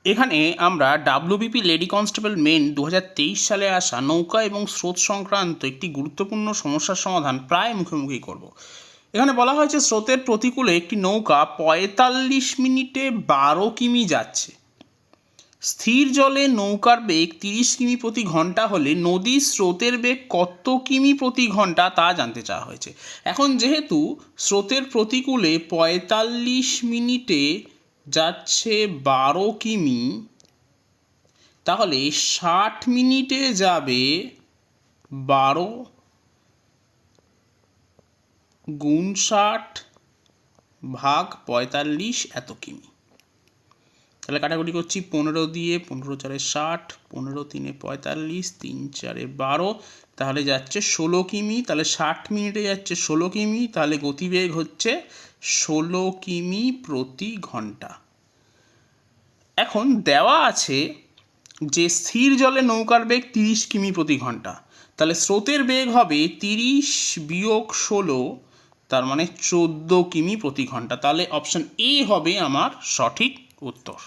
এখানে আমরা WBP lady constable main 2023 সালে আসা নৌকা এবং স্রোত সংক্রান্ত একটি গুরুত্বপূর্ণ সমস্যার সমাধান প্রায় মুখোমুখি করব। এখানে বলা হয়েছে স্রোতের প্রতিকূলে একটি নৌকা 45 মিনিটে 12 কিমি যাচ্ছে। স্থির জলে নৌকার বেগ 30 কিমি প্রতি ঘন্টা হলে নদীর স্রোতের বেগ কত কিমি প্রতি ঘন্টা তা জানতে চাওয়া হয়েছে। এখন যেহেতু স্রোতের প্রতিকূলে 45 মিনিটে যাচ্ছে 12 কিমি, তাহলে 60 মিনিটে যাবে 12 গুণ 60 ভাগ 45 এত কিমি। তাহলে কাটাকুটি করছি 15 দিয়ে, 15 4 60, 15 3 45, 3 4 12, তাহলে যাচ্ছে 16 কিমি। তাহলে 60 মিনিটে যাচ্ছে 16 কিমি, তাহলে গতিবেগ হচ্ছে 16 কিমি প্রতি ঘন্টা। এখন দেওয়া আছে যে স্থির জলে নৌকার বেগ 30 কিমি প্রতি ঘন্টা, তাহলে স্রোতের বেগ হবে 30 বিয়োগ 16, তার মানে 14 কিমি প্রতি ঘন্টা। তাহলে অপশান এ হবে আমার সঠিক উত্তর।